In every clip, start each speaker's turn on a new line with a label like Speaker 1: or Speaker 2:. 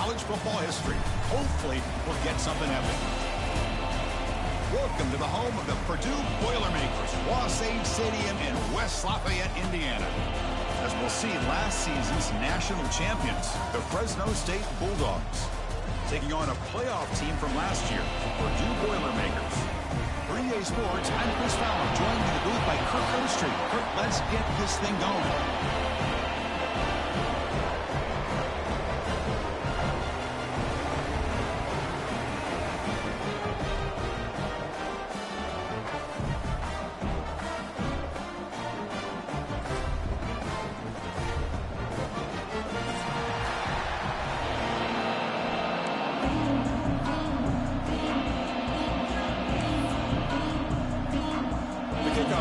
Speaker 1: college football history. Hopefully, we'll get something epic. Welcome to the home of the Purdue Boilermakers, Wasatch Stadium in West Lafayette, Indiana. As we'll see, last season's national champions, the Fresno State Bulldogs, taking on a playoff team from last year, the Purdue Boilermakers. For EA Sports, I'm Chris Fowler, joined in the booth by Kirk Overstreet. Kirk, let's get this thing going.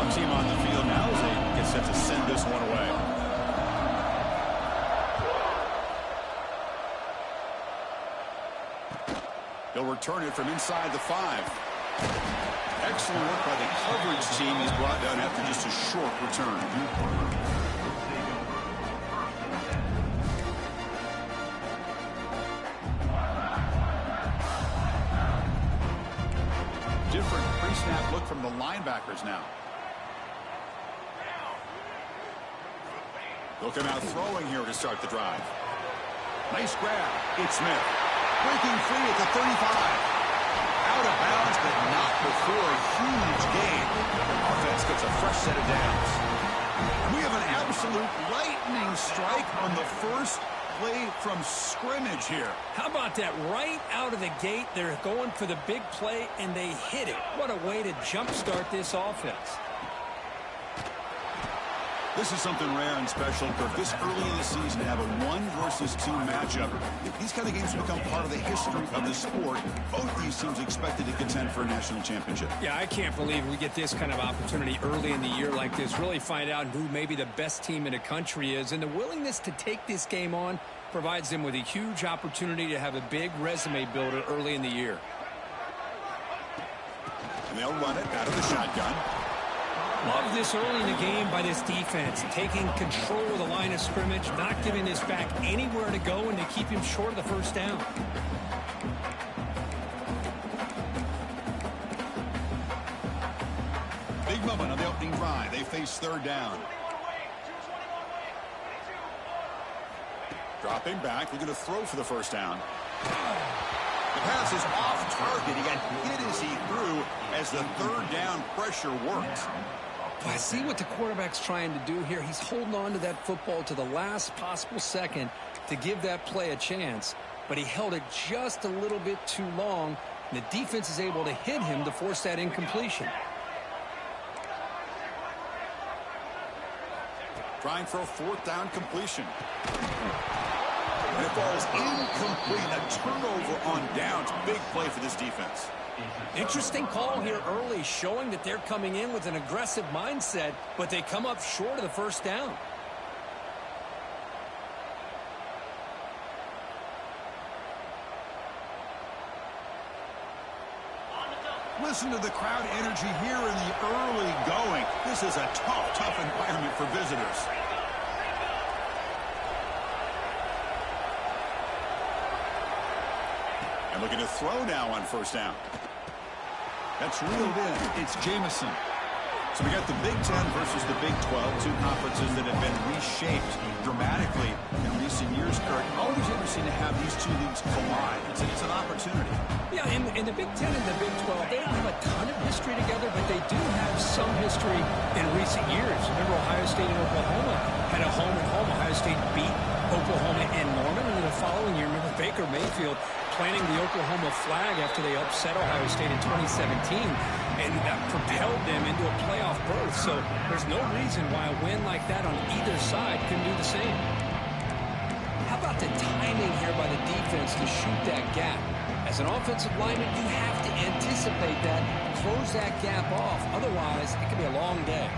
Speaker 1: Team on the field now as they get set to send this one away. He'll return it from inside the 5. Excellent work by the coverage team. He's brought down after just a short return. Different pre-snap look from the linebackers now. They'll come out throwing here to start the drive. Nice grab. It's Smith. Breaking free at the 35. Out of bounds, but not before a huge gain. Offense gets a fresh set of downs. And we have an absolute lightning strike on the first play from scrimmage here.
Speaker 2: How about that? Right out of the gate, they're going for the big play, and they hit it. What a way to jumpstart this offense.
Speaker 1: This is something rare and special, Kirk. This early in the season to have a 1 versus 2 matchup. These kind of games become part of the history of the sport. Both these teams expected to contend for a national championship.
Speaker 2: Yeah, I can't believe we get this kind of opportunity early in the year like this. Really find out who maybe the best team in the country is. And the willingness to take this game on provides them with a huge opportunity to have a big resume builder early in the year.
Speaker 1: And they'll run it out of the shotgun.
Speaker 2: Love this early in the game by this defense, taking control of the line of scrimmage, not giving this back anywhere to go, and to keep him short of the first down.
Speaker 1: Big moment on the opening drive. They face third down. Dropping back, looking to throw for the first down. The pass is off target. He got hit as he threw as the third down pressure worked.
Speaker 2: I see what the quarterback's trying to do here. He's holding on to that football to the last possible second to give that play a chance. But he held it just a little bit too long, and the defense is able to hit him to force that incompletion.
Speaker 1: Trying for a fourth down completion. And it falls incomplete. A turnover on downs. Big play for this defense.
Speaker 2: Interesting call here early, showing that they're coming in with an aggressive mindset, but they come up short of the first down.
Speaker 1: Listen to the crowd energy here in the early going. This is a tough environment for visitors. And looking to throw now on first down. That's reeled in. It's Jamison. So we got the Big Ten versus the Big 12, two conferences that have been reshaped dramatically in recent years, Kirk. Always interesting to have these two leagues collide. It's an opportunity.
Speaker 2: Yeah, in the Big Ten and the Big 12, they don't have a ton of history together, but they do have some history in recent years. Remember, Ohio State and Oklahoma had a home-and-home. Ohio State beat Oklahoma and Norman, and then the following year, remember Baker Mayfield planting the Oklahoma flag after they upset Ohio State in 2017, and that propelled them into a playoff berth. So there's no reason why a win like that on either side couldn't do the same. How about the timing here by the defense to shoot that gap? As an offensive lineman, you have to anticipate that, close that gap off. Otherwise, it could be a long day.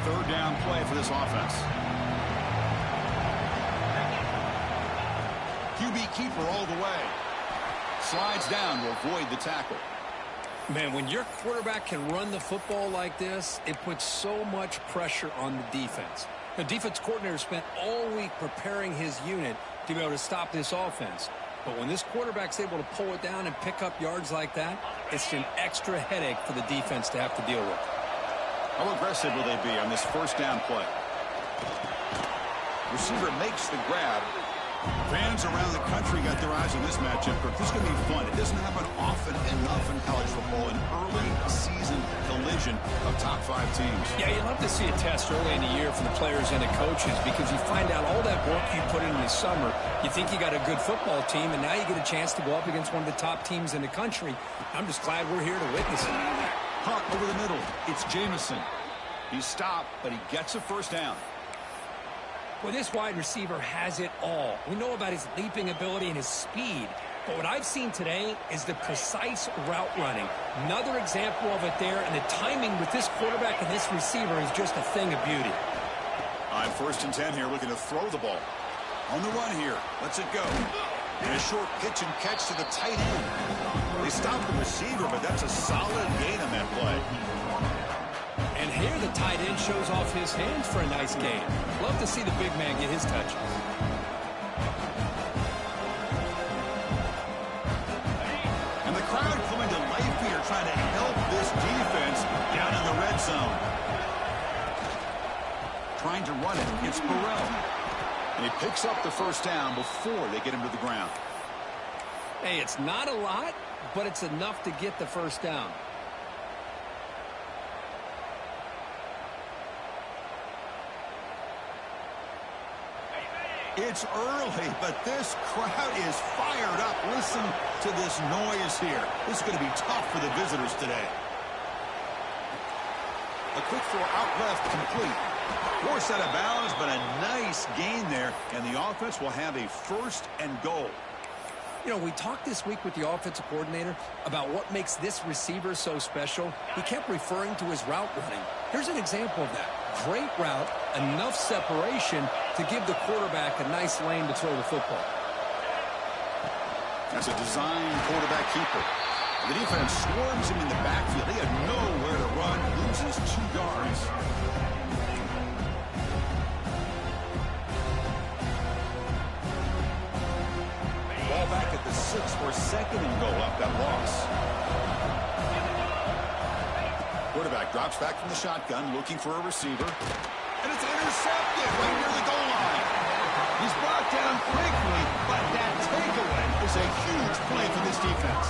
Speaker 1: Third down play for this offense. QB keeper all the way. Slides down to avoid the tackle.
Speaker 2: Man, when your quarterback can run the football like this, it puts so much pressure on the defense. The defense coordinator spent all week preparing his unit to be able to stop this offense. But when this quarterback's able to pull it down and pick up yards like that, it's an extra headache for the defense to have to deal with.
Speaker 1: How aggressive will they be on this first down play? Receiver makes the grab. Fans around the country got their eyes on this matchup. This is going to be fun. It doesn't happen often enough in college football, an early season collision of top 5 teams.
Speaker 2: Yeah, you'd love to see a test early in the year for the players and the coaches because you find out all that work you put in the summer. You think you got a good football team, and now you get a chance to go up against one of the top teams in the country. I'm just glad we're here to witness it.
Speaker 1: Punt over the middle. It's Jamison. He's stopped, but he gets a first down.
Speaker 2: Well, this wide receiver has it all. We know about his leaping ability and his speed. But what I've seen today is the precise route running. Another example of it there, and the timing with this quarterback and this receiver is just a thing of beauty.
Speaker 1: On 1st and 10 here, looking to throw the ball. On the run here. Lets it go. And a short pitch and catch to the tight end. They stopped the receiver, but that's a solid gain on that play.
Speaker 2: And here the tight end shows off his hands for a nice gain. Love to see the big man get his touches.
Speaker 1: And the crowd coming to life here trying to help this defense down in the red zone. Trying to run it. It's Burrell. And he picks up the first down before they get him to the ground.
Speaker 2: Hey, it's not a lot, but it's enough to get the first down.
Speaker 1: It's early, but this crowd is fired up. Listen to this noise here. This is going to be tough for the visitors today. A quick throw out left, complete. Forced out of bounds, but a nice gain there, and the offense will have a 1st and goal.
Speaker 2: You know, we talked this week with the offensive coordinator about what makes this receiver so special. He kept referring to his route running. Here's an example of that. Great route, enough separation to give the quarterback a nice lane to throw the football.
Speaker 1: That's a design quarterback keeper. The defense swarms him in the backfield. He had nowhere to run, loses 2 yards. Ball back at the 6 for 2nd and goal up that loss. Quarterback drops back from the shotgun, looking for a receiver. And it's intercepted right near the goal line. He's brought down quickly, but that takeaway is a huge play for this defense.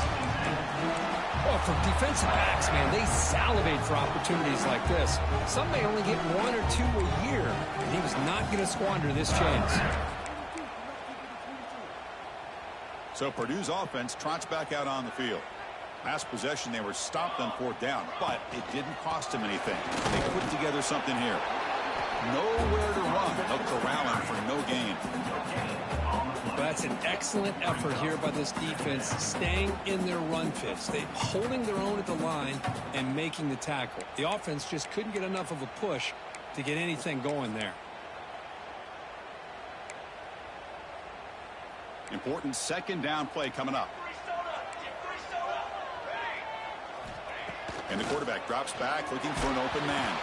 Speaker 2: Well, for defensive backs, man, they salivate for opportunities like this. Some may only get 1 or 2 a year, and he was not going to squander this chance.
Speaker 1: So Purdue's offense trots back out on the field. Last possession, they were stopped on 4th down, but it didn't cost them anything. They put together something here. Nowhere to run. No corralling for no gain.
Speaker 2: That's an excellent effort here by this defense, staying in their run fits. They holding their own at the line and making the tackle. The offense just couldn't get enough of a push to get anything going there.
Speaker 1: Important 2nd down play coming up. And the quarterback drops back looking for an open man.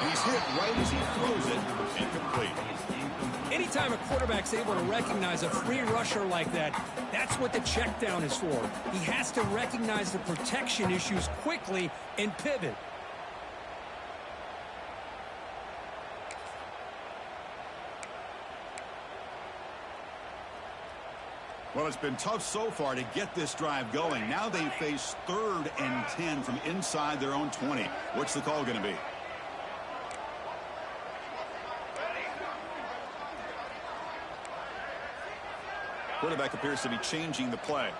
Speaker 1: And he's hit right as he throws it. Incomplete.
Speaker 2: Anytime a quarterback's able to recognize a free rusher like that, that's what the check down is for. He has to recognize the protection issues quickly and pivot.
Speaker 1: Well, it's been tough so far to get this drive going. Now they face 3rd and 10 from inside their own 20. What's the call going to be? Quarterback appears to be changing the play.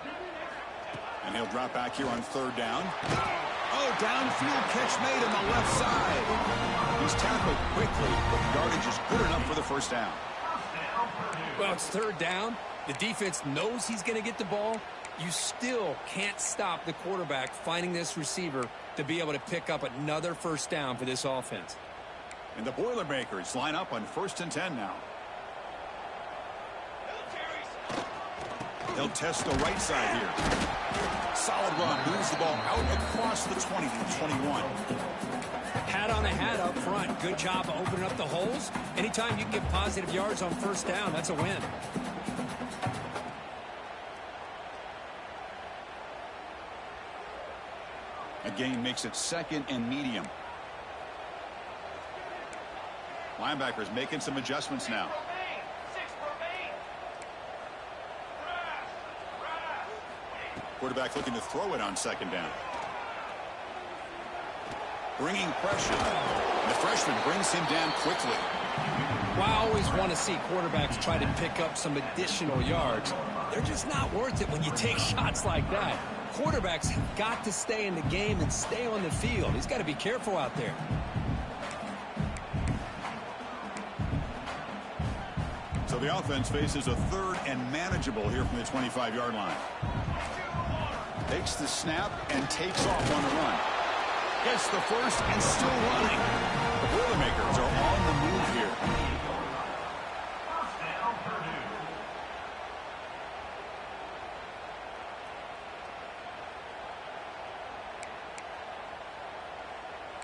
Speaker 1: And he'll drop back here on 3rd down. Oh, downfield catch made on the left side. He's tackled quickly, but the yardage is good enough for the first down.
Speaker 2: Well, it's 3rd down. The defense knows he's going to get the ball. You still can't stop the quarterback finding this receiver to be able to pick up another first down for this offense.
Speaker 1: And the Boilermakers line up on 1st and 10 now. They'll test the right side here. Solid run. Moves the ball out across the 20 to the 21.
Speaker 2: Hat on a hat up front. Good job of opening up the holes. Anytime you can get positive yards on first down, that's a win.
Speaker 1: A gain makes it 2nd and medium. Linebackers making some adjustments now. Quarterback looking to throw it on 2nd down. Bringing pressure. The freshman brings him down quickly.
Speaker 2: Well, I always want to see quarterbacks try to pick up some additional yards. They're just not worth it when you take shots like that. Quarterbacks have got to stay in the game and stay on the field. He's got to be careful out there.
Speaker 1: So the offense faces a 3rd and manageable here from the 25-yard line. Takes the snap and takes off on the run. Gets the first and still running. The Boilermakers are on the move here.
Speaker 3: First down, Purdue.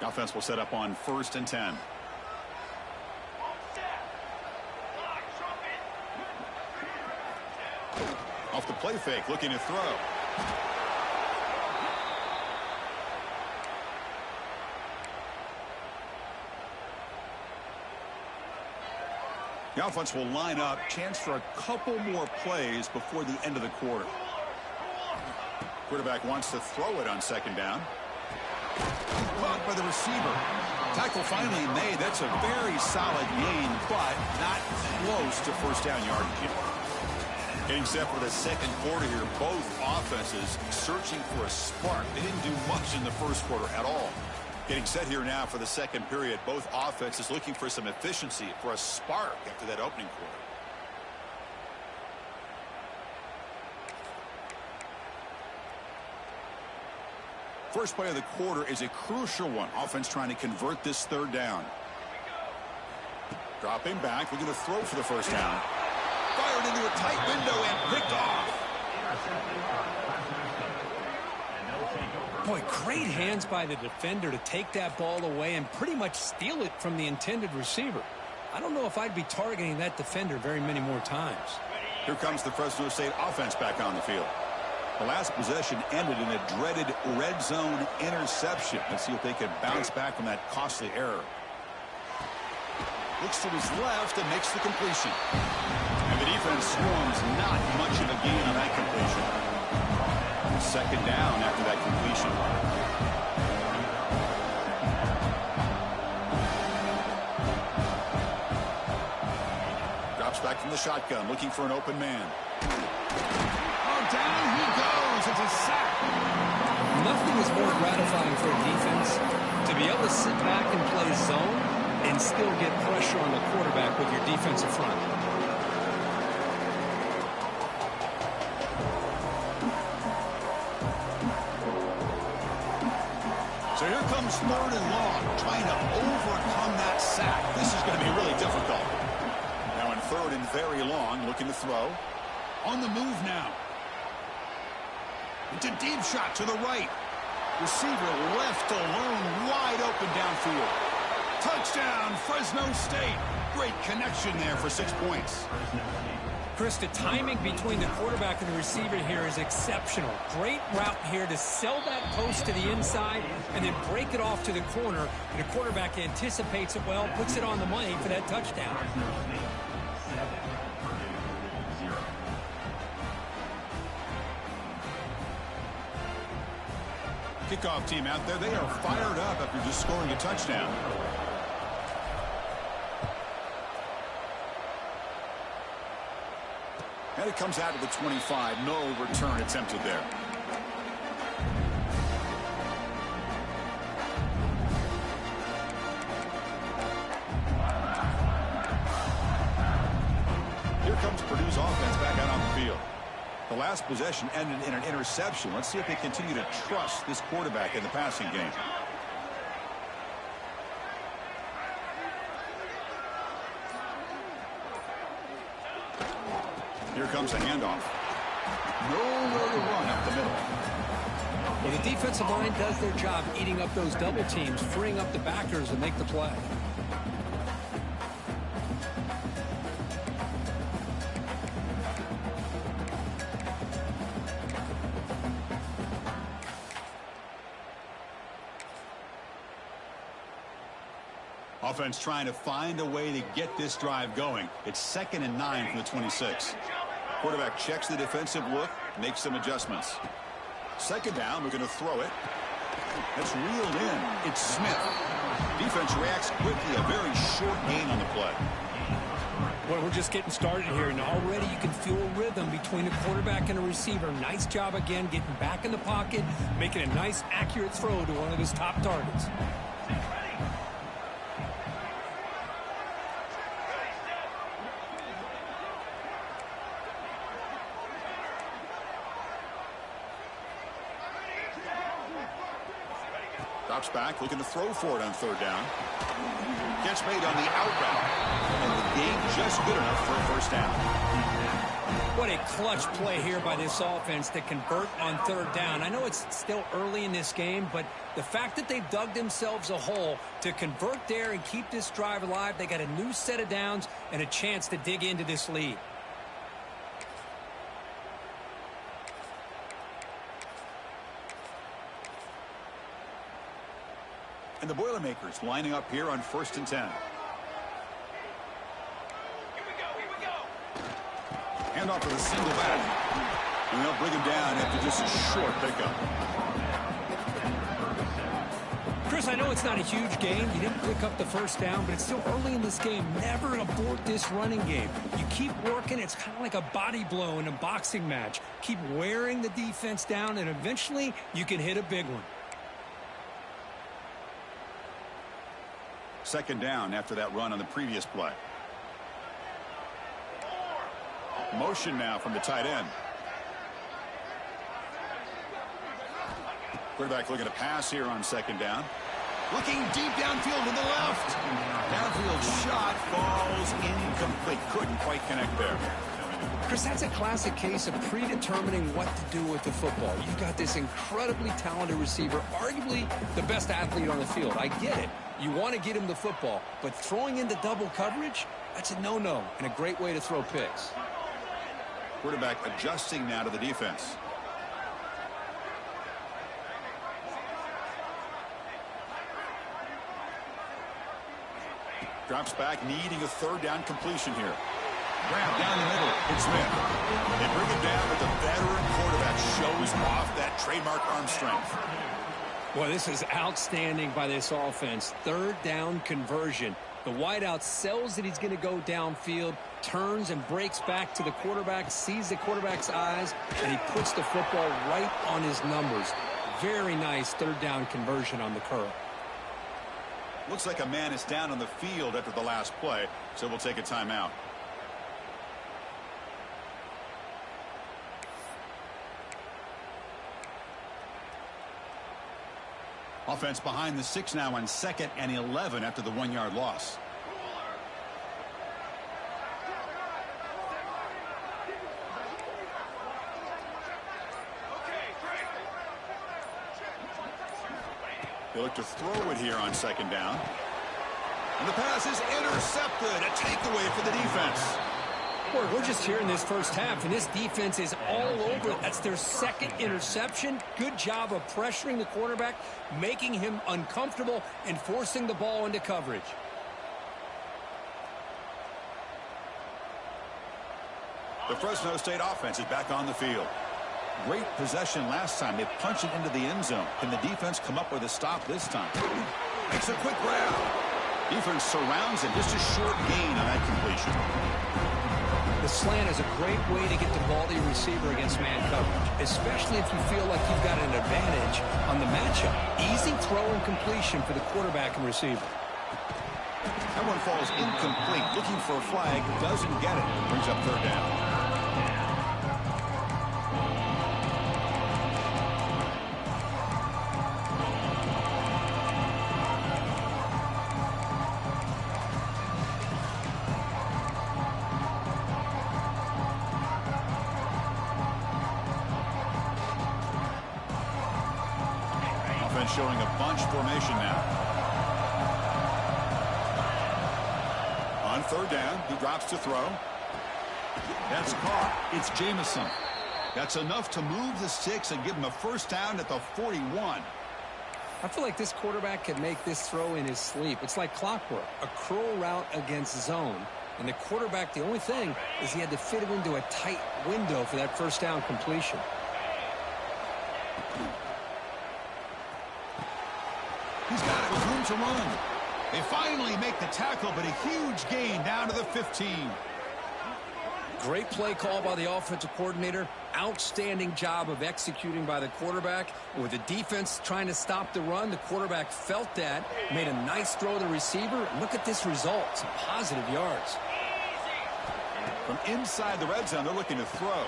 Speaker 1: The offense will set up on 1st and 10. Off the play fake, looking to throw. The offense will line up. Chance for a couple more plays before the end of the quarter. Quarterback wants to throw it on 2nd down. Caught by the receiver. Tackle finally made. That's a very solid gain, but not close to first down yardage yet. Getting set for the 2nd quarter here. Both offenses searching for a spark. They didn't do much in the 1st quarter at all. Getting set here now for the 2nd period. Both offenses looking for some efficiency, for a spark after that opening quarter. First play of the quarter is a crucial one. Offense trying to convert this 3rd down. Dropping back. We're going to throw for the first down. Fired into a tight window and picked off.
Speaker 2: Boy, great hands by the defender to take that ball away and pretty much steal it from the intended receiver. I don't know if I'd be targeting that defender very many more times.
Speaker 1: Here comes the Fresno State offense back on the field. The last possession ended in a dreaded red zone interception. Let's see if they can bounce back from that costly error. Looks to his left and makes the completion. And the defense swarms not much of a gain on that completion. 2nd down after that completion. Drops back from the shotgun, looking for an open man. Oh, down he goes. It's a sack.
Speaker 2: Nothing is more gratifying for a defense to be able to sit back and play zone and still get pressure on the quarterback with your defensive front.
Speaker 1: So here comes 3rd and long, trying to overcome that sack. This is going to be really difficult. Now in 3rd and very long, looking to throw. On the move now. It's a deep shot to the right. Receiver left alone, wide open downfield. Touchdown, Fresno State. Great connection there for 6 points.
Speaker 2: Chris, the timing between the quarterback and the receiver here is exceptional. Great route here to sell that post to the inside and then break it off to the corner. And the quarterback anticipates it well, puts it on the money for that touchdown.
Speaker 1: Kickoff team out there, they are fired up after just scoring a touchdown. And it comes out to the 25. No return attempted there. Here comes Purdue's offense back out on the field. The last possession ended in an interception. Let's see if they continue to trust this quarterback in the passing game. Here comes a handoff. Nowhere to run up the middle.
Speaker 2: Well, the defensive line does their job eating up those double teams, freeing up the backers to make the play.
Speaker 1: Offense trying to find a way to get this drive going. It's 2nd and 9 from the 26. Quarterback checks the defensive look, makes some adjustments. 2nd down, we're going to throw it. That's reeled in. It's Smith. Defense reacts quickly. A very short gain on the play.
Speaker 2: Well, we're just getting started here, and already you can feel a rhythm between a quarterback and a receiver. Nice job again getting back in the pocket, making a nice, accurate throw to one of his top targets.
Speaker 1: Drops back, looking to throw for it on 3rd down. Catch made on the out route. And the game just good enough for a 1st down.
Speaker 2: What a clutch play here by this offense to convert on 3rd down. I know it's still early in this game, but the fact that they've dug themselves a hole to convert there and keep this drive alive, they got a new set of downs and a chance to dig into this lead.
Speaker 1: And the Boilermakers lining up here on 1st and 10. Hand off with a single back. And they'll bring him down after just a short pickup.
Speaker 2: Chris, I know it's not a huge game. You didn't pick up the 1st down, but it's still early in this game. Never abort this running game. You keep working. It's kind of like a body blow in a boxing match. Keep wearing the defense down, and eventually you can hit a big one.
Speaker 1: 2nd down after that run on the previous play. Motion now from the tight end. Quarterback looking to pass here on 2nd down. Looking deep downfield to the left. Downfield shot falls incomplete. Couldn't quite connect there.
Speaker 2: Chris, that's a classic case of predetermining what to do with the football. You've got this incredibly talented receiver, arguably the best athlete on the field. I get it. You want to get him the football, but throwing into double coverage, that's a no-no and a great way to throw picks.
Speaker 1: Quarterback adjusting now to the defense. Drops back, needing a 3rd down completion here. Grab down the middle. It's Smith. They bring it down, but the veteran quarterback shows off that trademark arm strength.
Speaker 2: Well, this is outstanding by this offense. 3rd down conversion. The wideout sells that he's going to go downfield, turns and breaks back to the quarterback, sees the quarterback's eyes, and he puts the football right on his numbers. Very nice 3rd down conversion on the curl.
Speaker 1: Looks like a man is down on the field after the last play, so we'll take a timeout. Offense behind the 6 now on 2nd and 11 after the 1-yard loss. They look to throw it here on 2nd down. And the pass is intercepted. A takeaway for the defense.
Speaker 2: Boy, we're just here in this 1st half, and this defense is all over it. That's their 2nd interception. Good job of pressuring the quarterback, making him uncomfortable, and forcing the ball into coverage.
Speaker 1: The Fresno State offense is back on the field. Great possession last time. They punched it into the end zone. Can the defense come up with a stop this time? Makes a quick grab. Defense surrounds it. Just a short gain on that completion.
Speaker 2: The slant is a great way to get the ball to your receiver against man coverage, especially if you feel like you've got an advantage on the matchup. Easy throw and completion for the quarterback and receiver.
Speaker 1: That one falls incomplete. Looking for a flag. Doesn't get it. Brings up 3rd down. offense showing a bunch formation now. On third down, he drops to throw. That's caught. It's Jamison. That's enough to move the sticks and give him a first down at the 41.
Speaker 2: I feel like this quarterback can make this throw in his sleep. It's like clockwork, a curl route against zone. And the quarterback, the only thing is he had to fit it into a tight window for that first down completion.
Speaker 1: He's got it with room to run. They finally make the tackle, but a huge gain down to the 15.
Speaker 2: Great play call by the offensive coordinator. Outstanding job of executing by the quarterback. With the defense trying to stop the run, the quarterback felt that, made a nice throw to the receiver. Look at this result. Some positive yards.
Speaker 1: From inside the red zone, they're looking to throw.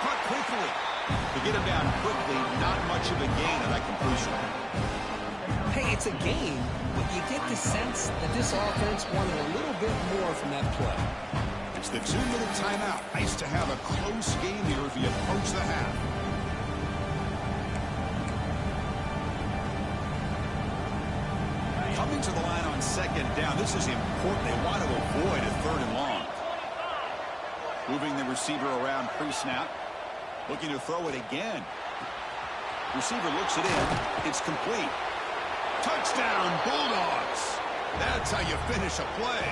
Speaker 1: Caught quickly. To get him down quickly, not much of a gain on that completion.
Speaker 2: Hey, it's a gain, but you get the sense that this offense wanted a little bit more from that play.
Speaker 1: It's the 2-minute timeout. Nice to have a close game here as we approach the half. Coming to the line on second down. This is important. They want to avoid a third and long. Moving the receiver around pre-snap. Looking to throw it again. Receiver looks it in. It's complete. Touchdown, Bulldogs. That's how you finish a play.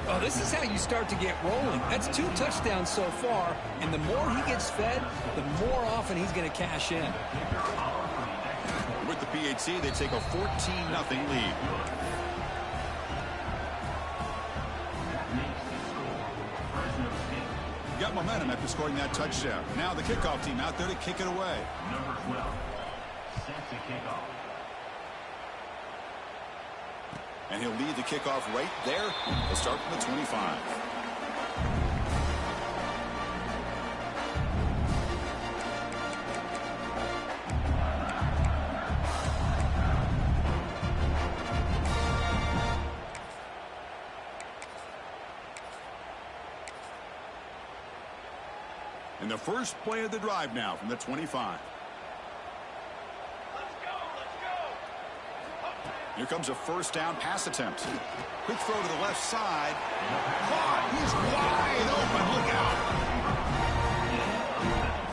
Speaker 2: Oh, this is how you start to get rolling. That's 2 touchdowns so far, and the more he gets fed, the more often he's going to cash in.
Speaker 1: With the PHC, they take a 14-0 lead. Got momentum after scoring that touchdown. Now the kickoff team out there to kick it away.
Speaker 3: Number 12, set to kick off.
Speaker 1: And he'll lead the kickoff right there. He'll start from the 25. And the first play of the drive now from the 25. Here comes a first down pass attempt. Quick throw to the left side. Caught. He's wide open. Look out.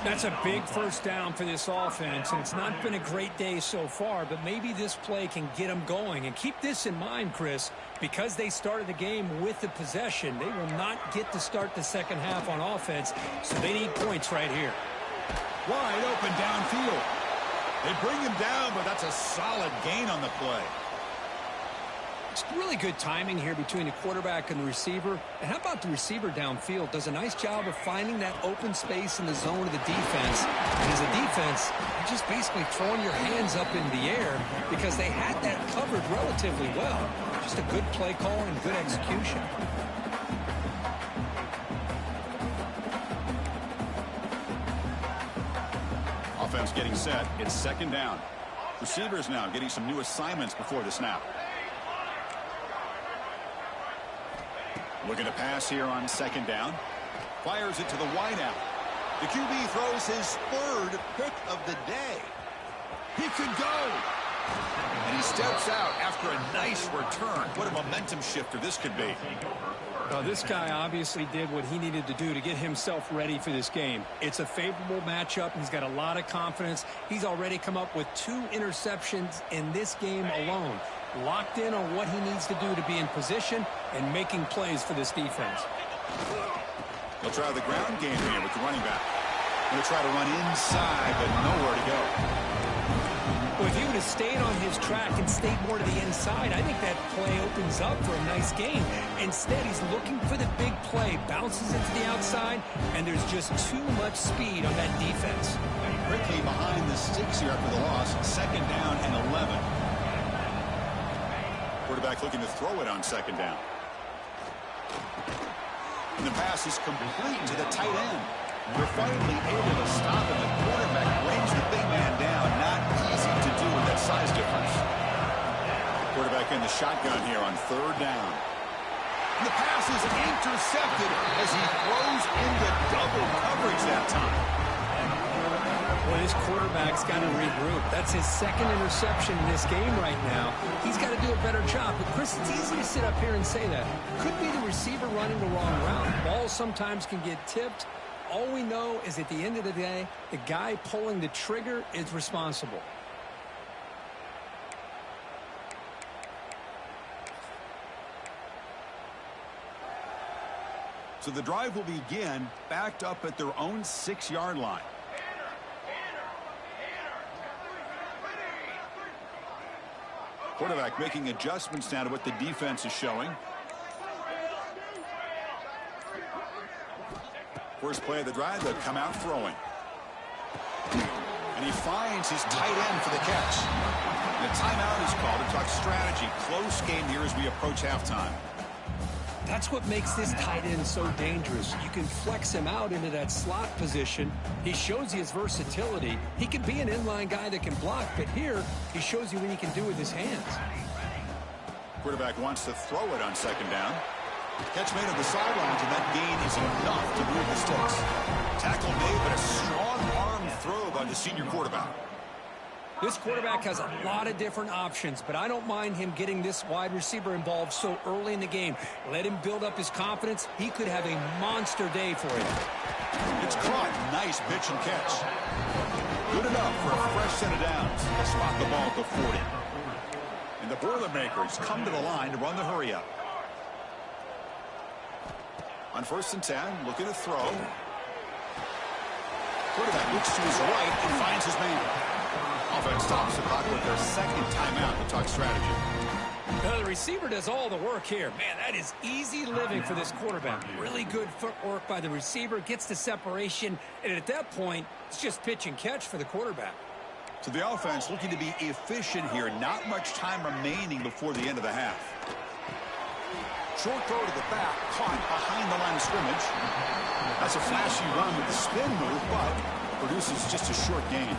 Speaker 2: That's a big first down for this offense, and it's not been a great day so far, but maybe this play can get them going. And keep this in mind, Chris, because they started the game with the possession, they will not get to start the second half on offense, so they need points right here.
Speaker 1: Wide open downfield. They bring him down, but that's a solid gain on the play.
Speaker 2: It's really good timing here between the quarterback and the receiver. And how about the receiver downfield? Does a nice job of finding that open space in the zone of the defense. And as a defense, you're just basically throwing your hands up in the air because they had that covered relatively well. Just a good play call and good execution.
Speaker 1: Offense getting set. It's second down. Receivers now getting some new assignments before the snap. Looking to pass here on second down. Fires it to the wideout. The QB throws his third pick of the day. He could go. And he steps out after a nice return. What a momentum shifter this could be.
Speaker 2: Well, this guy obviously did what he needed to do to get himself ready for this game. It's a favorable matchup. He's got a lot of confidence. He's already come up with 2 interceptions in this game alone. Locked in on what he needs to do to be in position and making plays for this defense.
Speaker 1: They'll try the ground game here with the running back. Going to try to run inside, but nowhere to go.
Speaker 2: Well, if he would have stayed on his track and stayed more to the inside, I think that play opens up for a nice game. Instead, he's looking for the big play, bounces it to the outside, and there's just too much speed on that defense.
Speaker 1: Quickly behind the sticks here after the loss. Second down and 11. Quarterback looking to throw it on second down. And the pass is complete to the tight end. They're finally able to stop him. The quarterback brings the big man down. Not easy to do with that size difference. Quarterback in the shotgun here on third down. And the pass is intercepted as he throws into double coverage that time.
Speaker 2: Well, his quarterback's got to regroup. That's his second interception in this game right now. He's got to do a better job. But, Chris, it's easy to sit up here and say that. Could be the receiver running the wrong route. Balls sometimes can get tipped. All we know is at the end of the day, the guy pulling the trigger is responsible.
Speaker 1: So the drive will begin backed up at their own 6-yard line. Quarterback making adjustments now to what the defense is showing. First play of the drive, they'll come out throwing. And he finds his tight end for the catch. And a timeout is called to talk strategy. Close game here as we approach halftime.
Speaker 2: That's what makes this tight end so dangerous. You can flex him out into that slot position. He shows you his versatility. He can be an inline guy that can block, but here he shows you what he can do with his hands.
Speaker 1: Quarterback wants to throw it on second down. Catch made on the sidelines, and that gain is enough to move the sticks. Tackle made, but a strong arm throw by the senior quarterback.
Speaker 2: This quarterback has a lot of different options, but I don't mind him getting this wide receiver involved so early in the game. Let him build up his confidence. He could have a monster day for you.
Speaker 1: It's caught. Nice pitch and catch. Good enough for a fresh set of downs. They'll spot the ball at the 40. And the Boilermakers come to the line to run the hurry-up. On 1st and 10, looking to throw. Quarterback looks to his right and finds his man. Offense stops the clock with their second timeout to talk strategy.
Speaker 2: Now the receiver does all the work here. Man, that is easy living for this quarterback. Really good footwork by the receiver, gets the separation, and at that point, it's just pitch and catch for the quarterback.
Speaker 1: So the offense looking to be efficient here. Not much time remaining before the end of the half. Short throw to the back, caught behind the line of scrimmage. That's a flashy run with the spin move, but produces just a short gain.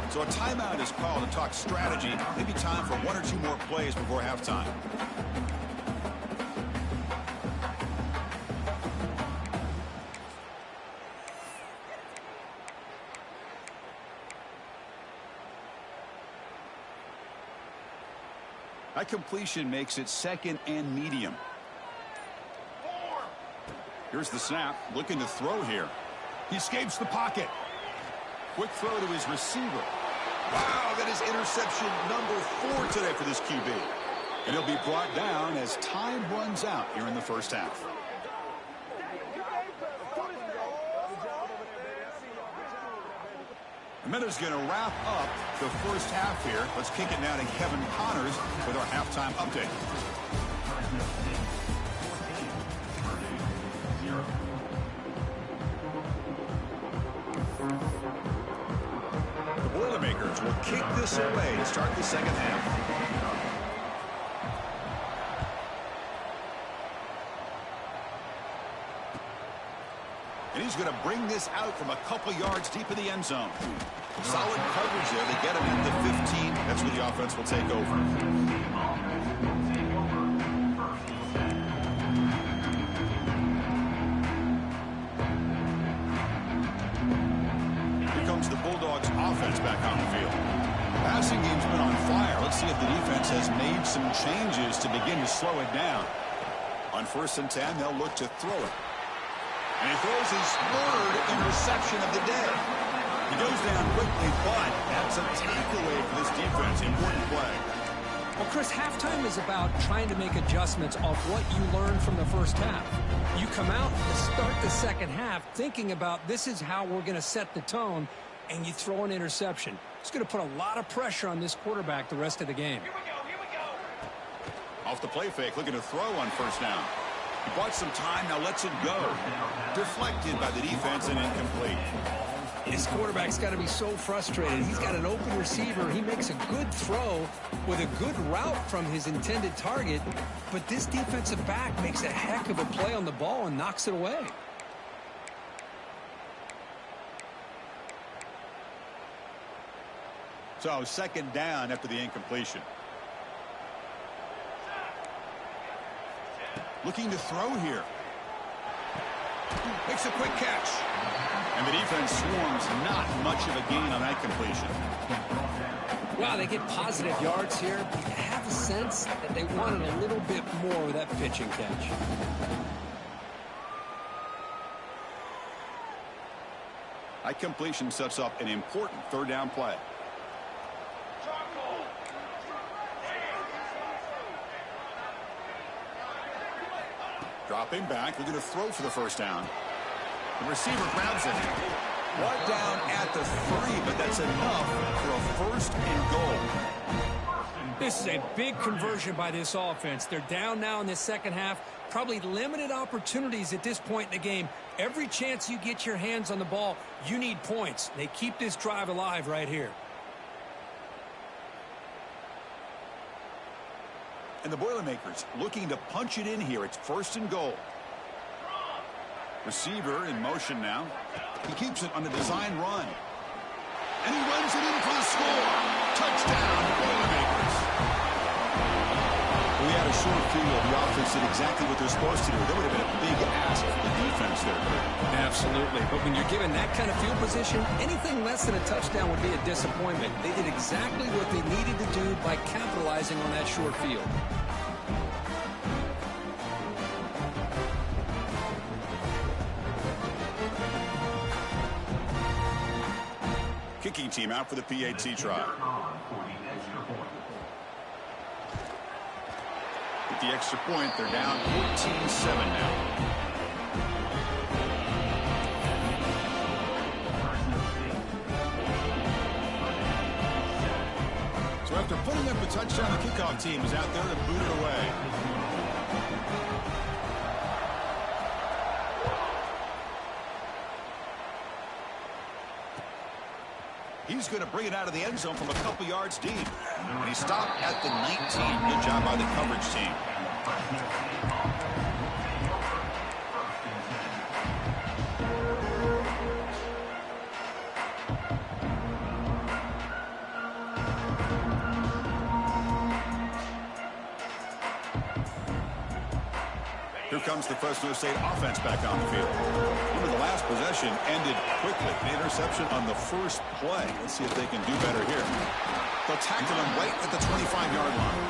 Speaker 1: So a timeout is called to talk strategy. Maybe time for 1 or 2 more plays before halftime. That completion makes it 2nd and medium. Here's the snap. Looking to throw here. He escapes the pocket. Quick throw to his receiver. Wow, that is interception number 4 today for this QB. And he'll be brought down as time runs out here in the first half. The Minnows going to wrap up the first half here. Let's kick it now to Kevin Connors with our halftime update. The Boilermakers will kick this away to start the second half. And he's going to bring this out from a couple yards deep in the end zone. Solid coverage there. They get him at the 15. That's where the offense will take over. Here comes the Bulldogs offense back on the field. Passing game's been on fire. Let's see if the defense has made some changes to begin to slow it down. On 1st and 10, they'll look to throw it. And he throws his 3rd interception of the day. He goes down quickly, but that's a takeaway for this defense. Important play.
Speaker 2: Well, Chris, halftime is about trying to make adjustments off what you learned from the first half. You come out to start the second half thinking about this is how we're going to set the tone, and you throw an interception. It's going to put a lot of pressure on this quarterback the rest of the game.
Speaker 3: Here we go.
Speaker 1: Off the play fake, looking to throw on 1st down. He bought some time, now lets it go. Deflected by the defense and incomplete.
Speaker 2: This quarterback's got to be so frustrated. He's got an open receiver. He makes a good throw with a good route from his intended target, but this defensive back makes a heck of a play on the ball and knocks it away.
Speaker 1: So 2nd down after the incompletion. Looking to throw here. Makes a quick catch. And the defense swarms not much of a gain on that completion.
Speaker 2: Wow, they get positive yards here. I have a sense that they wanted a little bit more with that pitch and catch.
Speaker 1: That completion sets up an important third down play. Dropping back, looking to throw for the first down. The receiver grabs it. Brought down at the 3, but that's enough for a first and goal.
Speaker 2: This is a big conversion by this offense. They're down now in the second half. Probably limited opportunities at this point in the game. Every chance you get your hands on the ball, you need points. They keep this drive alive right here.
Speaker 1: And the Boilermakers looking to punch it in here. It's first and goal. Receiver in motion now. He keeps it on a design run. And he runs it in for the score. Touchdown, Boilermakers. We had a short field. The offense did exactly what they're supposed to do. That would have been a big ask for the defense there.
Speaker 2: Absolutely. But when you're given that kind of field position, anything less than a touchdown would be a disappointment. They did exactly what they needed to do by capitalizing on that short field.
Speaker 1: Kicking team out for the PAT try. With the extra point, they're down 14-7 now. So after putting up a touchdown, the kickoff team is out there to boot it away. He's going to bring it out of the end zone from a couple yards deep. And he stopped at the 19. Good job by the coverage team. Here comes the Fresno State offense back on the field. Remember, the last possession ended quickly. An interception on the first play. Let's see if they can do better here. They'll tackle him right at the 25-yard line.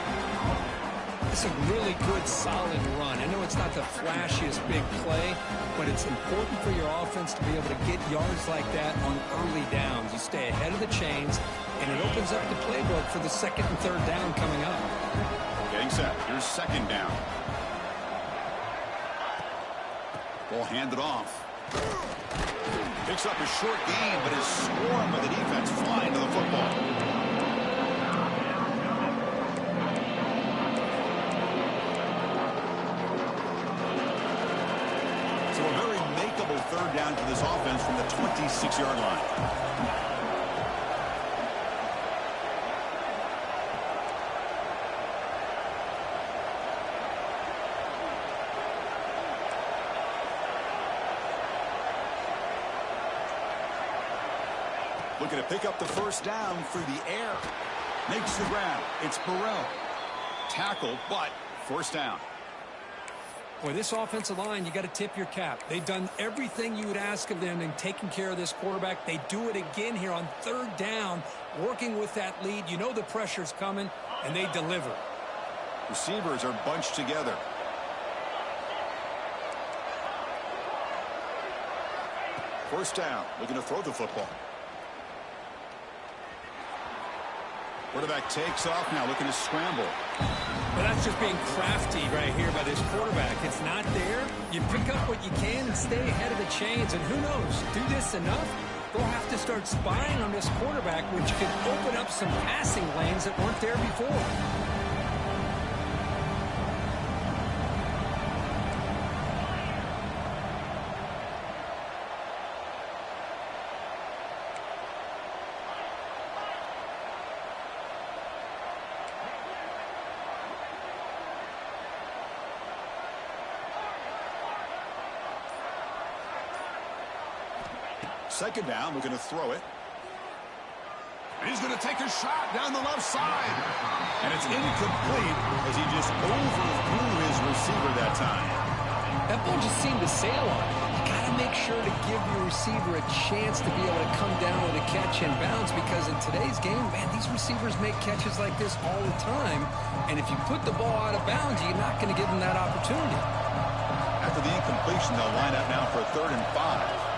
Speaker 2: It's a really good, solid run. I know it's not the flashiest big play, but it's important for your offense to be able to get yards like that on early downs. You stay ahead of the chains, and it opens up the playbook for the second and third down coming up.
Speaker 1: Getting set. Here's second down. Ball handed off. Picks up a short gain, but is swarmed by the defense flying to the football. So a very makeable third down for this offense from the 26-yard line. Looking to pick up the first down through the air. Makes the grab. It's Burrell. Tackled, but first down.
Speaker 2: Boy, this offensive line, you got to tip your cap. They've done everything you would ask of them in taking care of this quarterback. They do it again here on third down, working with that lead. You know the pressure's coming, and they deliver.
Speaker 1: Receivers are bunched together. First down. Looking to throw the football. Quarterback takes off now, looking to scramble.
Speaker 2: Well, that's just being crafty right here by this quarterback. It's not there. You pick up what you can and stay ahead of the chains. And who knows, do this enough, they'll have to start spying on this quarterback, which could open up some passing lanes that weren't there before.
Speaker 1: Second down, looking to throw it. And he's going to take a shot down the left side. And it's incomplete as he just overthrew his receiver that time.
Speaker 2: That ball just seemed to sail on. You got to make sure to give your receiver a chance to be able to come down with a catch and bounce, because in today's game, man, these receivers make catches like this all the time. And if you put the ball out of bounds, you're not going to give them that opportunity.
Speaker 1: After the incompletion, they'll line up now for 3rd and 5.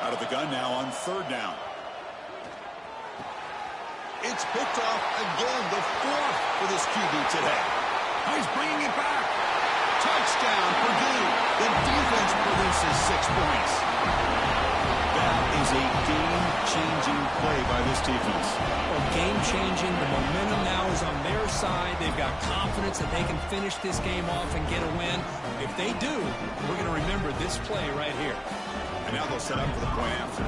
Speaker 1: Out of the gun now on 3rd down. It's picked off again, the 4th for this QB today. Oh, he's bringing it back. Touchdown, Purdue. The defense produces 6 points. That is a game-changing play by this defense.
Speaker 2: Well, game-changing. The momentum now is on their side. They've got confidence that they can finish this game off and get a win. If they do, we're going to remember this play right here.
Speaker 1: And now they'll set up for the point after.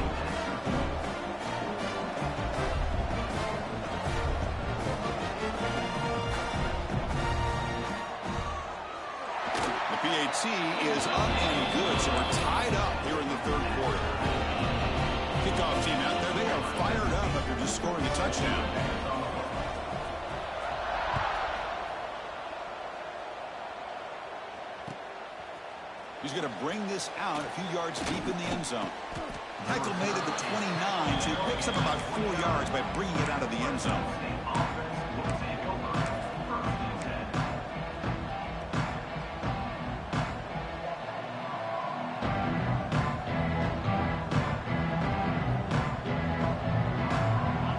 Speaker 1: The PAT is up and good, so we're tied up here in the 3rd quarter. Kickoff team out there, they are fired up after just scoring a touchdown. He's going to bring this out a few yards deep in the end zone. Tackle made at the 29, so he picks up about 4 yards by bringing it out of the end zone.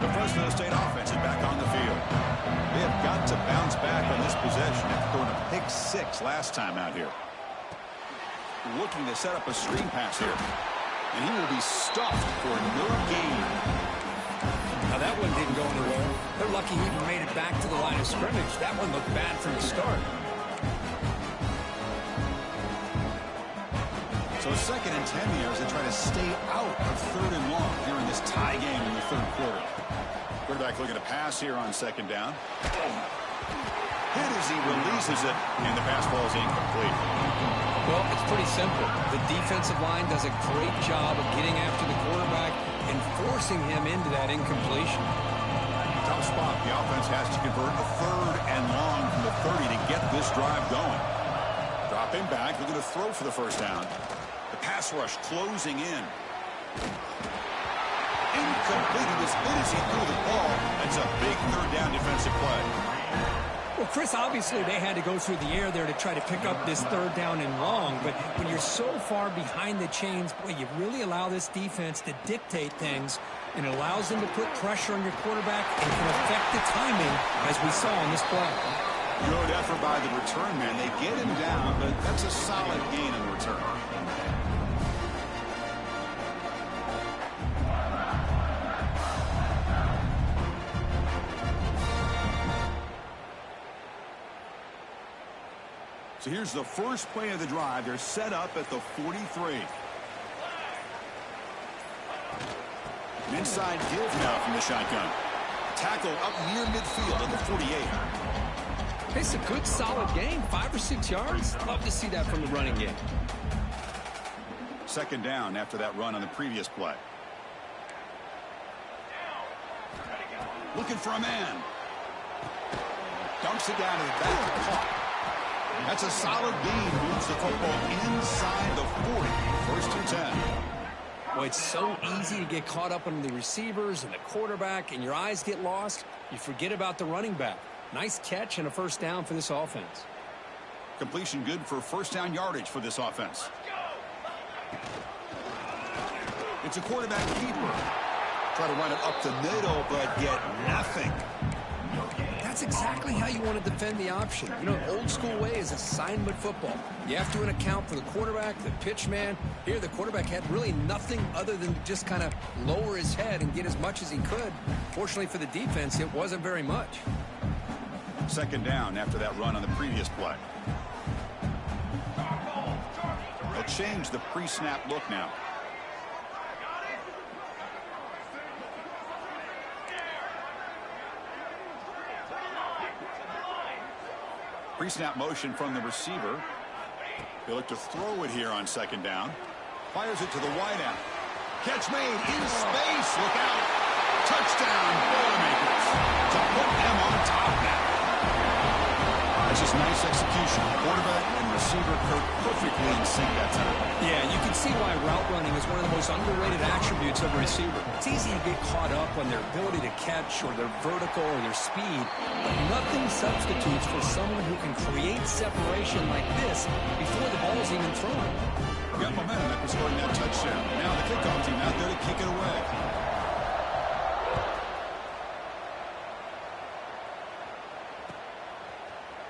Speaker 1: The Fresno State offense is back on the field. They have got to bounce back on this possession after throwing a pick 6 last time out here. Looking to set up a screen pass here. And he will be stuffed for no gain.
Speaker 2: Now that one didn't go anywhere. They're lucky he even made it back to the line of scrimmage. That one looked bad from the start.
Speaker 1: So 2nd and 10 here as they try to stay out of 3rd and long here in this tie game in the 3rd quarter. Quarterback looking to pass here on 2nd down. Hit as he releases it, and the pass ball is incomplete.
Speaker 2: Well, it's pretty simple. The defensive line does a great job of getting after the quarterback and forcing him into that incompletion.
Speaker 1: Tough spot. The offense has to convert a 3rd and long from the 30 to get this drive going. Dropping back, looking to throw for the 1st down. The pass rush closing in. Incomplete. He was hit as he threw the ball. That's a big 3rd down defensive play.
Speaker 2: Well, Chris, obviously they had to go through the air there to try to pick up this 3rd down and long, but when you're so far behind the chains, boy, you really allow this defense to dictate things, and it allows them to put pressure on your quarterback and can affect the timing, as we saw in this play.
Speaker 1: Good effort by the return man. They get him down, but that's a solid gain in the return. So here's the first play of the drive. They're set up at the 43. An inside give now from the shotgun. Tackle up near midfield at the 48.
Speaker 2: It's a good, solid game. 5 or 6 yards. Love to see that from the running game.
Speaker 1: 2nd down after that run on the previous play. Looking for a man. Dumps it down to the back. Caught. That's a solid gain. Moves the football inside the 40. 1st and 10.
Speaker 2: Well, it's so easy to get caught up on the receivers and the quarterback, and your eyes get lost. You forget about the running back. Nice catch and a 1st down for this offense.
Speaker 1: Completion good for 1st down yardage for this offense. It's a quarterback keeper. Try to run it up the middle, but get nothing.
Speaker 2: That's exactly how you want to defend the option. You know, old school way is assignment football. You have to account for the quarterback, the pitch man. Here, the quarterback had really nothing other than just kind of lower his head and get as much as he could. Fortunately for the defense, it wasn't very much.
Speaker 1: 2nd down after that run on the previous play. They'll change the pre-snap look now. Pre-snap motion from the receiver. They look to throw it here on 2nd down. Fires it to the wideout. Catch made in space. Look out. Touchdown, Boilermakers. To put them on top now. That's just nice execution. Quarterback and receiver perfectly in sync that time.
Speaker 2: Yeah, you can see why route running is one of the most underrated attributes of a receiver. It's easy to get caught up on their ability to catch or their vertical or their speed, but nothing substitutes for someone who can create separation like this before the ball is even thrown.
Speaker 1: Got momentum after scoring that touchdown. Now the kickoff team out there to kick it away.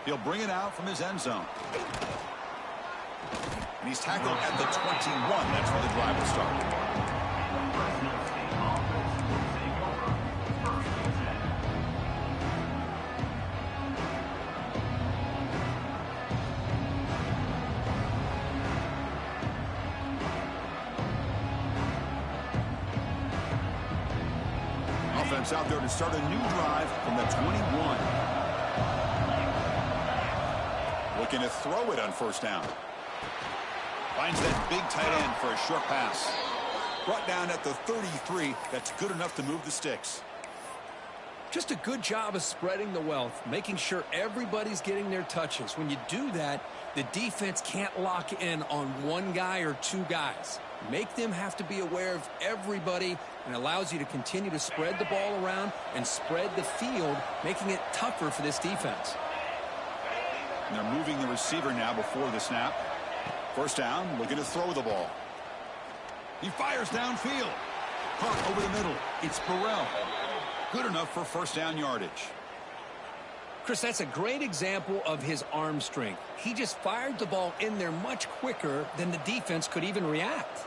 Speaker 1: He'll bring it out from his end zone. And he's tackled at the 21. That's where the drive will start. Offense out there to start a new drive from the 21. Looking to throw it on first down. Finds that big tight end for a short pass. Brought down at the 33. That's good enough to move the sticks.
Speaker 2: Just a good job of spreading the wealth, making sure everybody's getting their touches. When you do that, the defense can't lock in on one guy or two guys. Make them have to be aware of everybody, and allows you to continue to spread the ball around and spread the field, making it tougher for this defense.
Speaker 1: And they're moving the receiver now before the snap. First down, looking to throw the ball. He fires downfield. Caught over the middle. It's Burrell. Good enough for first down yardage.
Speaker 2: Chris, that's a great example of his arm strength. He just fired the ball in there much quicker than the defense could even react.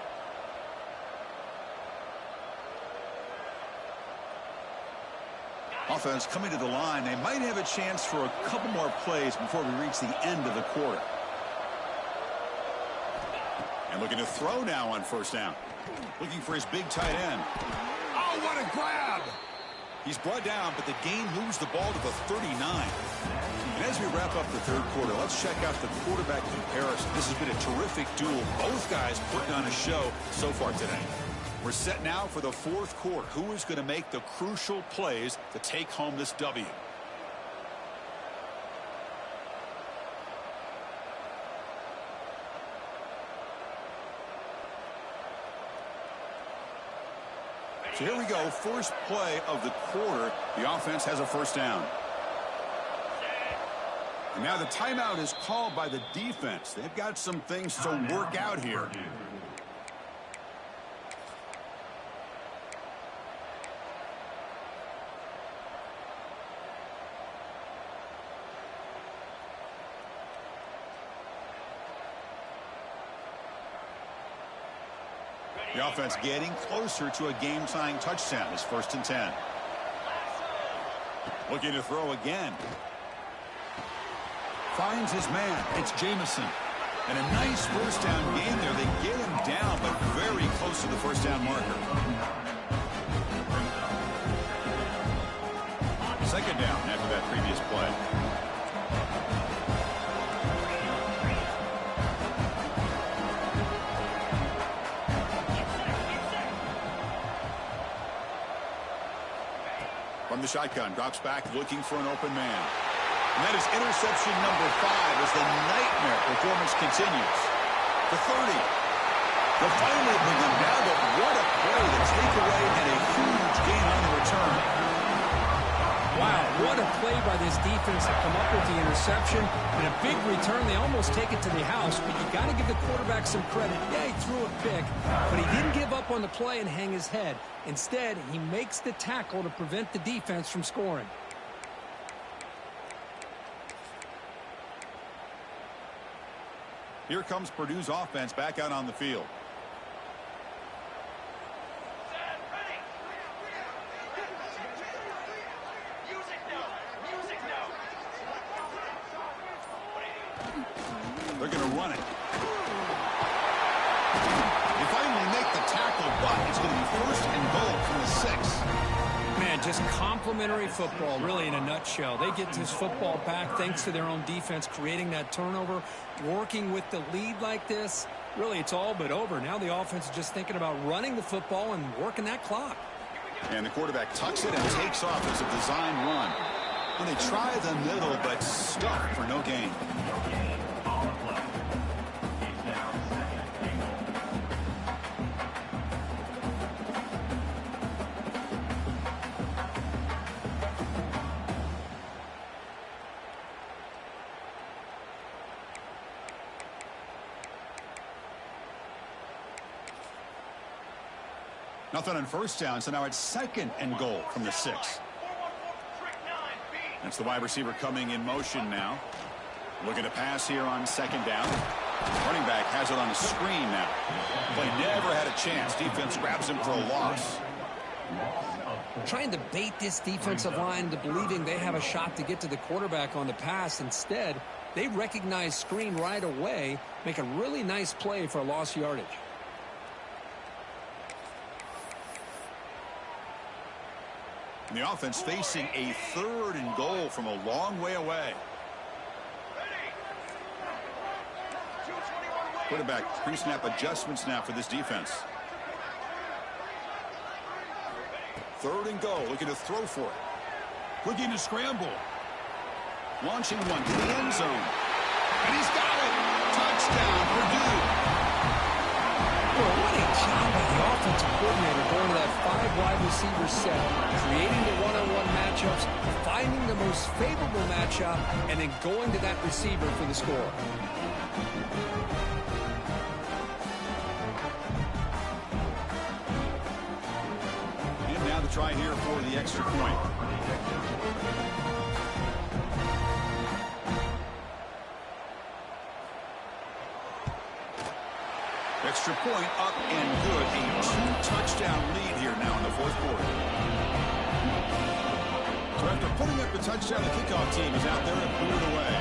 Speaker 1: Offense coming to the line. They might have a chance for a couple more plays before we reach the end of the quarter. And looking to throw now on first down. Looking for his big tight end. Oh, what a grab! He's brought down, but the game moves the ball to the 39. And as we wrap up the third quarter, let's check out the quarterback comparison. This has been a terrific duel. Both guys putting on a show so far today. We're set now for the fourth quarter. Who is going to make the crucial plays to take home this W? So here we go. First play of the quarter. The offense has a first down. And now the timeout is called by the defense. They've got some things to work out here. The offense getting closer to a game-tying touchdown. It's 1st and 10. Looking to throw again. Finds his man. It's Jamison. And a nice first down gain there. They get him down, but very close to the first down marker. Second down after that previous play. From the shotgun, drops back, looking for an open man. And that is interception number 5 as the nightmare performance continues. The 30. They'll finally bring them down, but what a play to take away and a huge gain on the return.
Speaker 2: Wow, what a play by this defense to come up with the interception and a big return. They almost take it to the house, but you got to give the quarterback some credit. Yeah, he threw a pick, but he didn't give up on the play and hang his head. Instead, he makes the tackle to prevent the defense from scoring.
Speaker 1: Here comes Purdue's offense back out on the field. They're going to run it. They finally make the tackle, but it's going to be 1st and goal from the 6.
Speaker 2: Man, just complimentary football, really, in a nutshell. They get this football back thanks to their own defense, creating that turnover, working with the lead like this. Really, it's all but over. Now the offense is just thinking about running the football and working that clock.
Speaker 1: And the quarterback tucks it and takes off as a design run. And they try the middle, but stuck for no gain. Nothing on first down, so now it's 2nd and goal from the 6. That's the wide receiver coming in motion now. Looking to pass here on 2nd down. Running back has it on the screen now. Play never had a chance. Defense grabs him for a loss.
Speaker 2: Trying to bait this defensive line into believing they have a shot to get to the quarterback on the pass. Instead, they recognize screen right away, make a really nice play for a lost yardage.
Speaker 1: And the offense facing a 3rd and goal from a long way away. Quarterback pre-snap adjustments now for this defense. 3rd and goal, looking to throw for it. Looking to scramble. Launching one to the end zone. And he's got it. Touchdown, Purdue.
Speaker 2: Well, what a job by the offensive coordinator going to that 5-wide receiver set, creating the one-on-one matchups, finding the most favorable matchup, and then going to that receiver for the score.
Speaker 1: And now the try here for the extra point. Extra point up and good. A 2-touchdown lead here now in the 4th quarter. So after putting up the touchdown, the kickoff team is out there and put it away.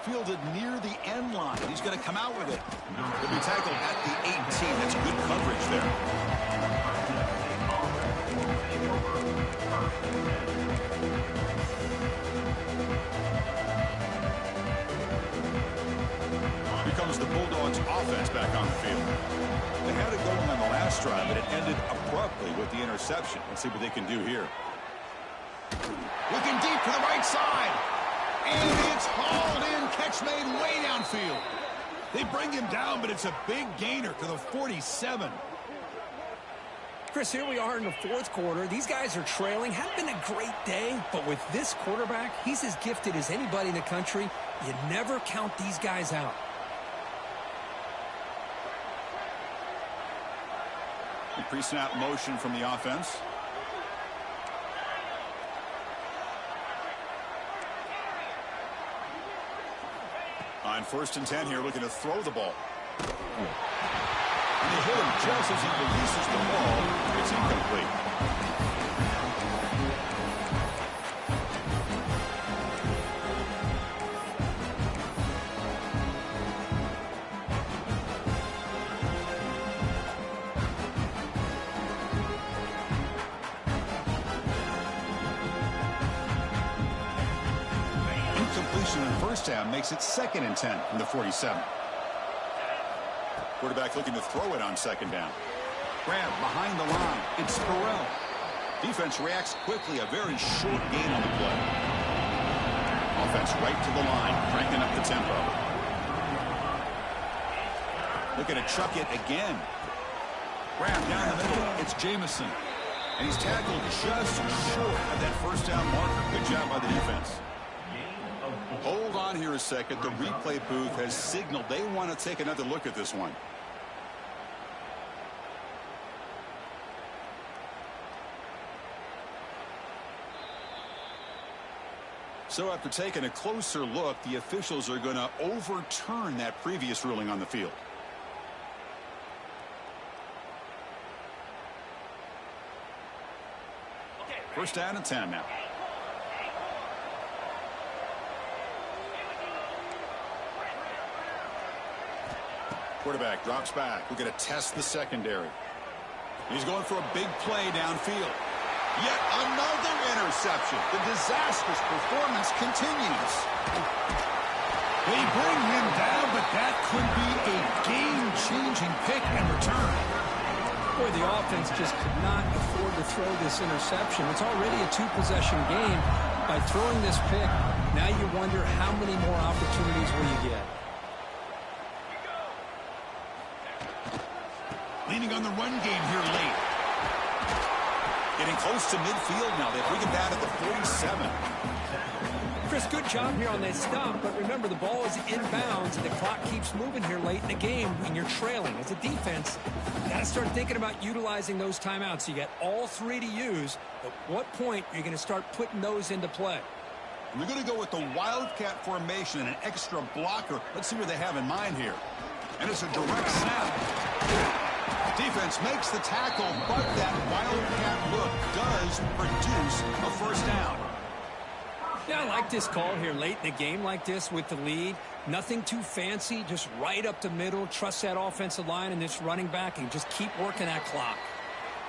Speaker 1: Fielded near the end line. He's going to come out with it. He'll be tackled at the 18. That's good coverage there. Comes the Bulldogs offense back on the field. They had it going on the last drive, but it ended abruptly with the interception. Let's see what they can do here. Looking deep to the right side. And it's hauled in. Catch made way downfield. They bring him down, but it's a big gainer to the 47.
Speaker 2: Chris, here we are in the 4th quarter. These guys are trailing. Hadn't been a great day, but with this quarterback, he's as gifted as anybody in the country. You never count these guys out.
Speaker 1: Pre-snap motion from the offense. On 1st and 10 here, looking to throw the ball. And they hit him just as he releases the ball. It's incomplete. First down makes it 2nd and 10 from the 47. Quarterback looking to throw it on 2nd down. Grab behind the line. It's Burrell. Defense reacts quickly. A very short gain on the play. Offense right to the line, cranking up the tempo. Looking to chuck it again. Grab down the middle. It's Jamison. And he's tackled just short of that first down marker. Good job by the defense. Hold on here a second. The replay booth has signaled they want to take another look at this one. So after taking a closer look, the officials are going to overturn that previous ruling on the field. First down and 10 now. Quarterback drops back. We're going to test the secondary. He's going for a big play downfield. Yet another interception. The disastrous performance continues.
Speaker 2: They bring him down, but that could be a game-changing pick and return. Boy, the offense just could not afford to throw this interception. It's already a two-possession game. By throwing this pick, now you wonder how many more opportunities will you get.
Speaker 1: Leaning on the run game here late. Getting close to midfield now. They bring it down at the 47.
Speaker 2: Chris, good job here on that stop, but remember, the ball is inbounds, and the clock keeps moving here late in the game, and you're trailing. As a defense, you got to start thinking about utilizing those timeouts. You got all three to use. At what point are you going to start putting those into play?
Speaker 1: They're going to go with the Wildcat formation and an extra blocker. Let's see what they have in mind here. And it's a direct snap. Defense makes the tackle, but that Wildcat look does produce a first down.
Speaker 2: Yeah, I like this call here late in the game like this with the lead. Nothing too fancy, just right up the middle. Trust that offensive line and this running back and just keep working that clock.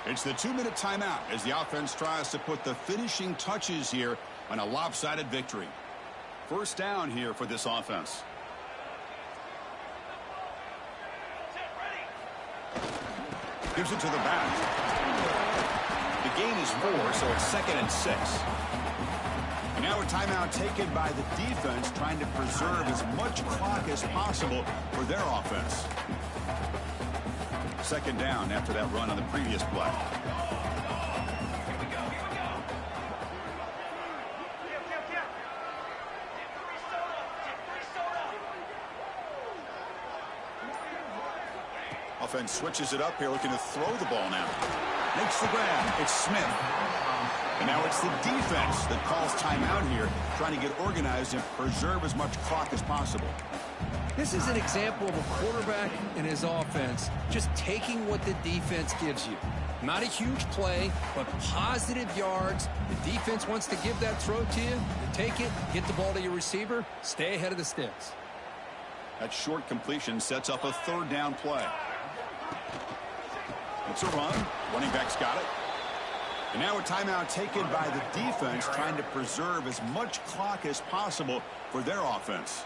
Speaker 1: It's the 2-minute timeout as the offense tries to put the finishing touches here on a lopsided victory. First down here for this offense. Gives it to the back. The gain is 4, so it's 2nd and 6. And now a timeout taken by the defense, trying to preserve as much clock as possible for their offense. 2nd down after that run on the previous play. Offense switches it up here, looking to throw the ball now. Makes the grab. It's Smith. And now it's the defense that calls timeout here, trying to get organized and preserve as much clock as possible.
Speaker 2: This is an example of a quarterback and his offense just taking what the defense gives you. Not a huge play, but positive yards. The defense wants to give that throw to you. You take it, get the ball to your receiver, stay ahead of the sticks.
Speaker 1: That short completion sets up a 3rd down play. It's a run. Running back's got it. And now a timeout taken by the defense, trying to preserve as much clock as possible for their offense.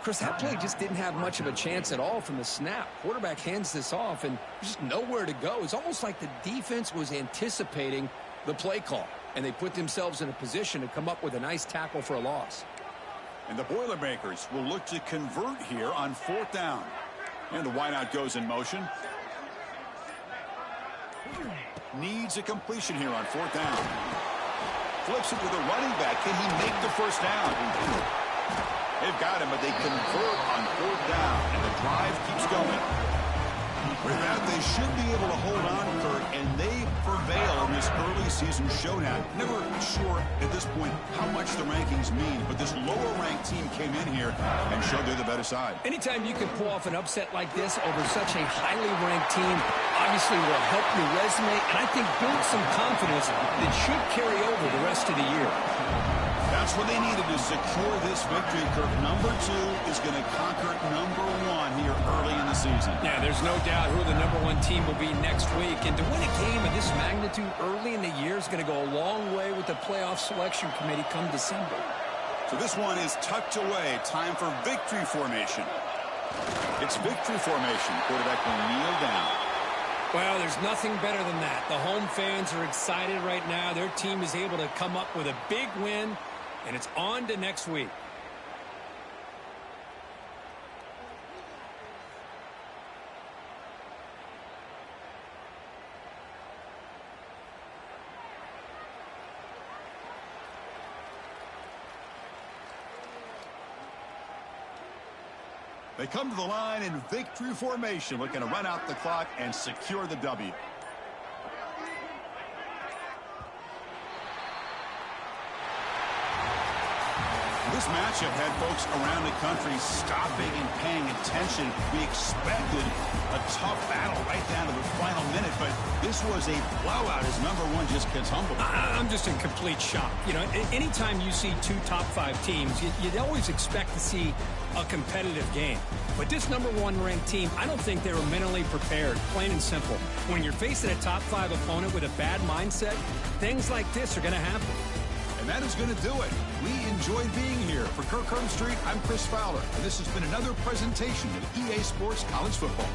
Speaker 2: Chris, that play just didn't have much of a chance at all from the snap. Quarterback hands this off, and there's just nowhere to go. It's almost like the defense was anticipating the play call, and they put themselves in a position to come up with a nice tackle for a loss.
Speaker 1: And the Boilermakers will look to convert here on 4th down. And the wideout goes in motion. Needs a completion here on 4th down. Flips it to the running back. Can he make the first down? They've got him, but they convert on 4th down, and the drive keeps going. With that, they should be able to hold on, Kurt, and they prevail in this early season showdown. Never sure at this point how much the rankings mean, but this lower-ranked team came in here and showed they're the better side.
Speaker 2: Anytime you can pull off an upset like this over such a highly ranked team, obviously will help your resume, and I think build some confidence that should carry over the rest of the year.
Speaker 1: That's what they needed to secure this victory, Kirk. Number 2 is going to conquer number 1 here early in the season.
Speaker 2: Yeah, there's no doubt who the number 1 team will be next week. And to win a game of this magnitude early in the year is going to go a long way with the playoff selection committee come December.
Speaker 1: So this one is tucked away. Time for victory formation. It's victory formation. Quarterback will kneel down.
Speaker 2: Well, there's nothing better than that. The home fans are excited right now. Their team is able to come up with a big win, and it's on to next week.
Speaker 1: They come to the line in victory formation, looking to run out the clock and secure the W. This matchup had folks around the country stopping and paying attention. We expected a tough battle right down to the final minute, but this was a blowout as number one just gets humbled.
Speaker 2: I'm just in complete shock. You know, anytime you see two top 5 teams, you'd always expect to see a competitive game. But this number one ranked team, I don't think they were mentally prepared, plain and simple. When you're facing a top 5 opponent with a bad mindset, things like this are going to happen.
Speaker 1: And that is going to do it. We enjoyed being here. For Kirk Street, I'm Chris Fowler, and this has been another presentation of EA Sports College Football.